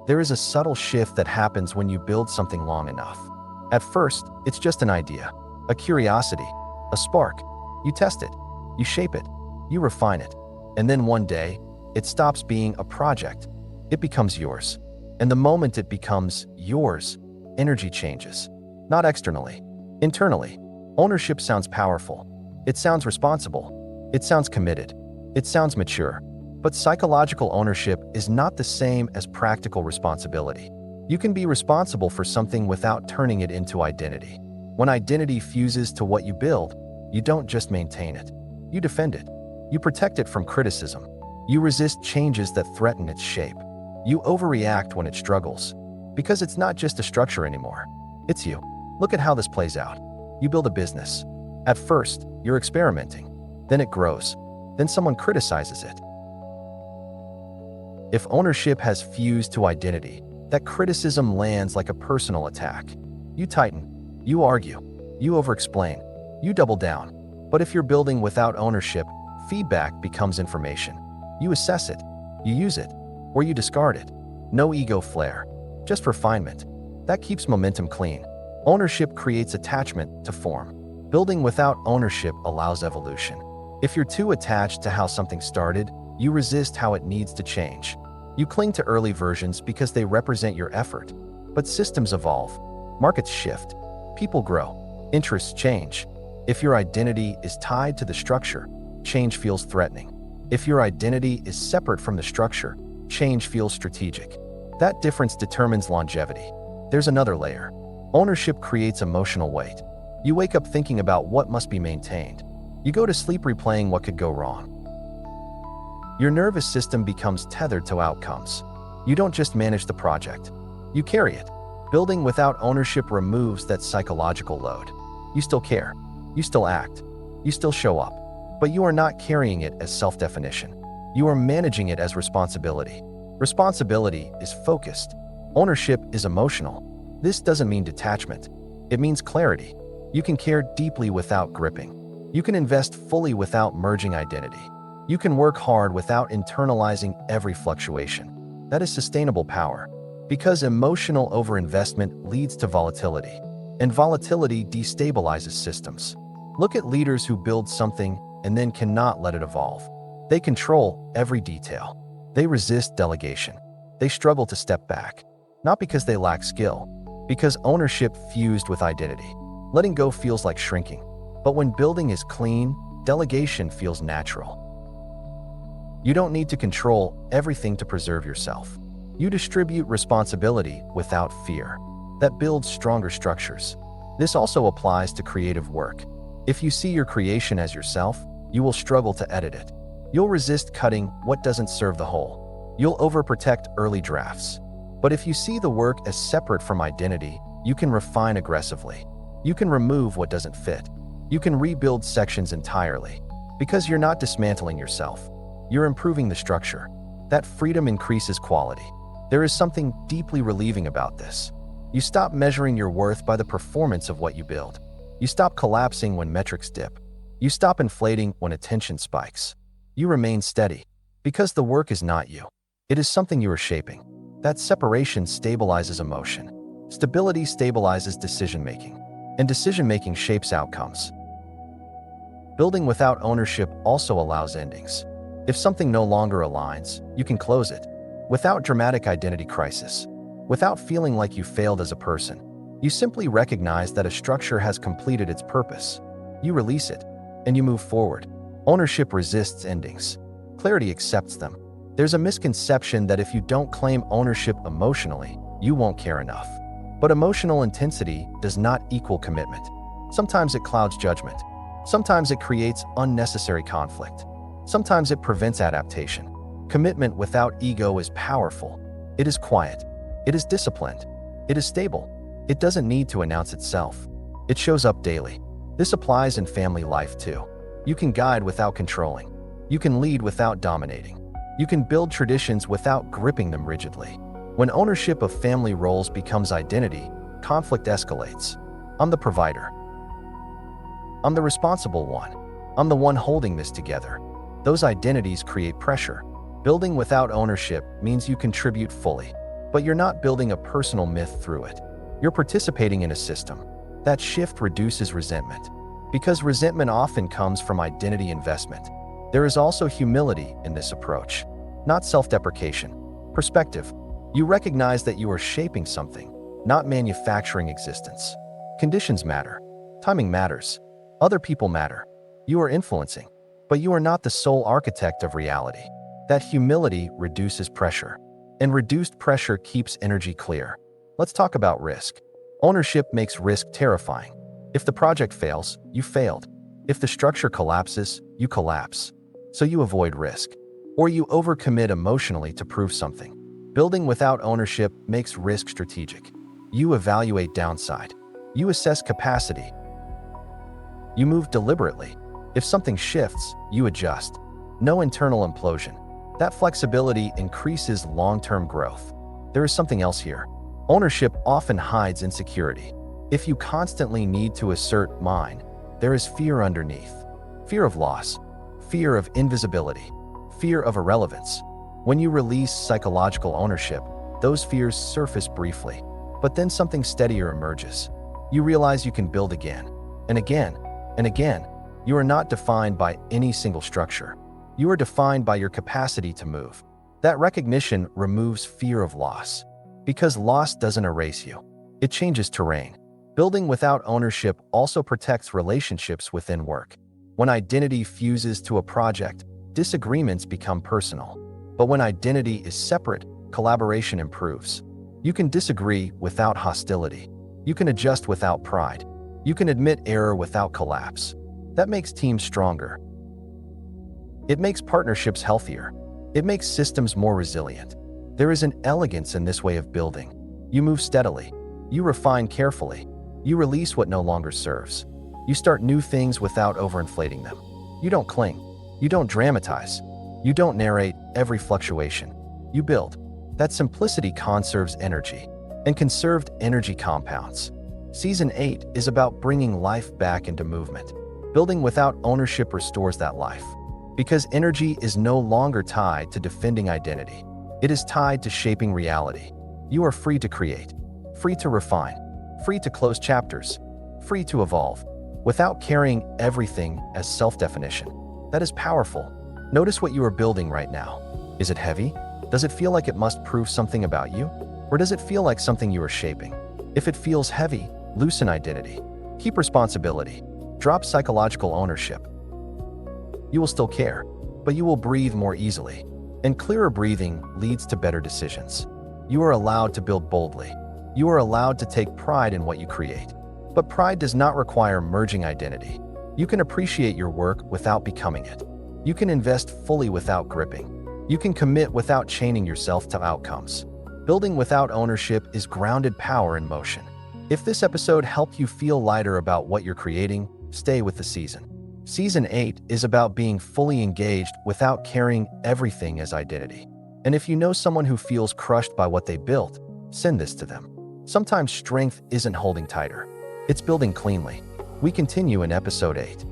There is a subtle shift that happens when you build something long enough. At first, it's just an idea, a curiosity, a spark. You test it, you shape it, you refine it, and then one day, it stops being a project. It becomes yours. And the moment it becomes yours, energy changes. Not externally, internally. Ownership sounds powerful. It sounds responsible. It sounds committed. It sounds mature. But psychological ownership is not the same as practical responsibility. You can be responsible for something without turning it into identity. When identity fuses to what you build, you don't just maintain it. You defend it. You protect it from criticism. You resist changes that threaten its shape. You overreact when it struggles. Because it's not just a structure anymore. It's you. Look at how this plays out. You build a business. At first, you're experimenting. Then it grows. Then someone criticizes it. If ownership has fused to identity, that criticism lands like a personal attack. You tighten, you argue, you over-explain, you double down. But if you're building without ownership, feedback becomes information. You assess it, you use it, or you discard it. No ego flare, just refinement. That keeps momentum clean. Ownership creates attachment to form. Building without ownership allows evolution. If you're too attached to how something started, you resist how it needs to change. You cling to early versions because they represent your effort. But systems evolve, markets shift, people grow, interests change. If your identity is tied to the structure, change feels threatening. If your identity is separate from the structure, change feels strategic. That difference determines longevity. There's another layer. Ownership creates emotional weight. You wake up thinking about what must be maintained. You go to sleep replaying what could go wrong. Your nervous system becomes tethered to outcomes. You don't just manage the project. You carry it. Building without ownership removes that psychological load. You still care. You still act. You still show up. But you are not carrying it as self-definition. You are managing it as responsibility. Responsibility is focused. Ownership is emotional. This doesn't mean detachment. It means clarity. You can care deeply without gripping. You can invest fully without merging identity. You can work hard without internalizing every fluctuation. That is sustainable power. Because emotional overinvestment leads to volatility. And volatility destabilizes systems. Look at leaders who build something and then cannot let it evolve. They control every detail. They resist delegation. They struggle to step back. Not because they lack skill, because ownership fused with identity. Letting go feels like shrinking. But when building is clean, delegation feels natural. You don't need to control everything to preserve yourself. You distribute responsibility without fear. That builds stronger structures. This also applies to creative work. If you see your creation as yourself, you will struggle to edit it. You'll resist cutting what doesn't serve the whole. You'll overprotect early drafts. But if you see the work as separate from identity, you can refine aggressively. You can remove what doesn't fit. You can rebuild sections entirely. Because you're not dismantling yourself. You're improving the structure. That freedom increases quality. There is something deeply relieving about this. You stop measuring your worth by the performance of what you build. You stop collapsing when metrics dip. You stop inflating when attention spikes. You remain steady. Because the work is not you. It is something you are shaping. That separation stabilizes emotion. Stability stabilizes decision-making. And decision-making shapes outcomes. Building without ownership also allows endings. If something no longer aligns, you can close it. Without dramatic identity crisis. Without feeling like you failed as a person. You simply recognize that a structure has completed its purpose. You release it, and you move forward. Ownership resists endings. Clarity accepts them. There's a misconception that if you don't claim ownership emotionally, you won't care enough. But emotional intensity does not equal commitment. Sometimes it clouds judgment. Sometimes it creates unnecessary conflict. Sometimes it prevents adaptation. Commitment without ego is powerful. It is quiet. It is disciplined. It is stable. It doesn't need to announce itself. It shows up daily. This applies in family life too. You can guide without controlling. You can lead without dominating. You can build traditions without gripping them rigidly. When ownership of family roles becomes identity, conflict escalates. I'm the provider. I'm the responsible one. I'm the one holding this together. Those identities create pressure. Building without ownership means you contribute fully. but you're not building a personal myth through it. You're participating in a system. That shift reduces resentment, because resentment often comes from identity investment. There is also humility in this approach, not self-deprecation. Perspective. You recognize that you are shaping something, not manufacturing existence. Conditions matter. Timing matters. Other people matter. You are influencing, but you are not the sole architect of reality. That humility reduces pressure, and reduced pressure keeps energy clear. Let's talk about risk. Ownership makes risk terrifying. If the project fails, you failed. If the structure collapses, you collapse. So you avoid risk, or you overcommit emotionally to prove something. Building without ownership makes risk strategic. You evaluate downside. You assess capacity. You move deliberately. If something shifts, you adjust. No internal implosion. That flexibility increases long-term growth. There is something else here. Ownership often hides insecurity. If you constantly need to assert mine, there is fear underneath. Fear of loss, fear of invisibility, fear of irrelevance. When you release psychological ownership, those fears surface briefly, but then something steadier emerges. You realize you can build again, and again, and again. You are not defined by any single structure. You are defined by your capacity to move. That recognition removes fear of loss, because loss doesn't erase you. It changes terrain. Building without ownership also protects relationships within work. When identity fuses to a project, disagreements become personal. But when identity is separate, collaboration improves. You can disagree without hostility. You can adjust without pride. You can admit error without collapse. That makes teams stronger. It makes partnerships healthier. It makes systems more resilient. There is an elegance in this way of building. You move steadily. You refine carefully. You release what no longer serves. You start new things without overinflating them. You don't cling. You don't dramatize. You don't narrate every fluctuation. You build. That simplicity conserves energy, and conserved energy compounds. Season 8 is about bringing life back into movement. Building without ownership restores that life, because energy is no longer tied to defending identity. It is tied to shaping reality. You are free to create, free to refine, free to close chapters, free to evolve, without carrying everything as self-definition. That is powerful. Notice what you are building right now. Is it heavy? Does it feel like it must prove something about you? Or does it feel like something you are shaping? If it feels heavy, loosen identity. Keep responsibility. Drop psychological ownership. You will still care, but you will breathe more easily. And clearer breathing leads to better decisions. You are allowed to build boldly. You are allowed to take pride in what you create. But pride does not require merging identity. You can appreciate your work without becoming it. You can invest fully without gripping. You can commit without chaining yourself to outcomes. Building without ownership is grounded power in motion. If this episode helped you feel lighter about what you're creating, stay with the season. Season 8 is about being fully engaged without carrying everything as identity. And if you know someone who feels crushed by what they built, send this to them. Sometimes strength isn't holding tighter. It's building cleanly. We continue in episode 8.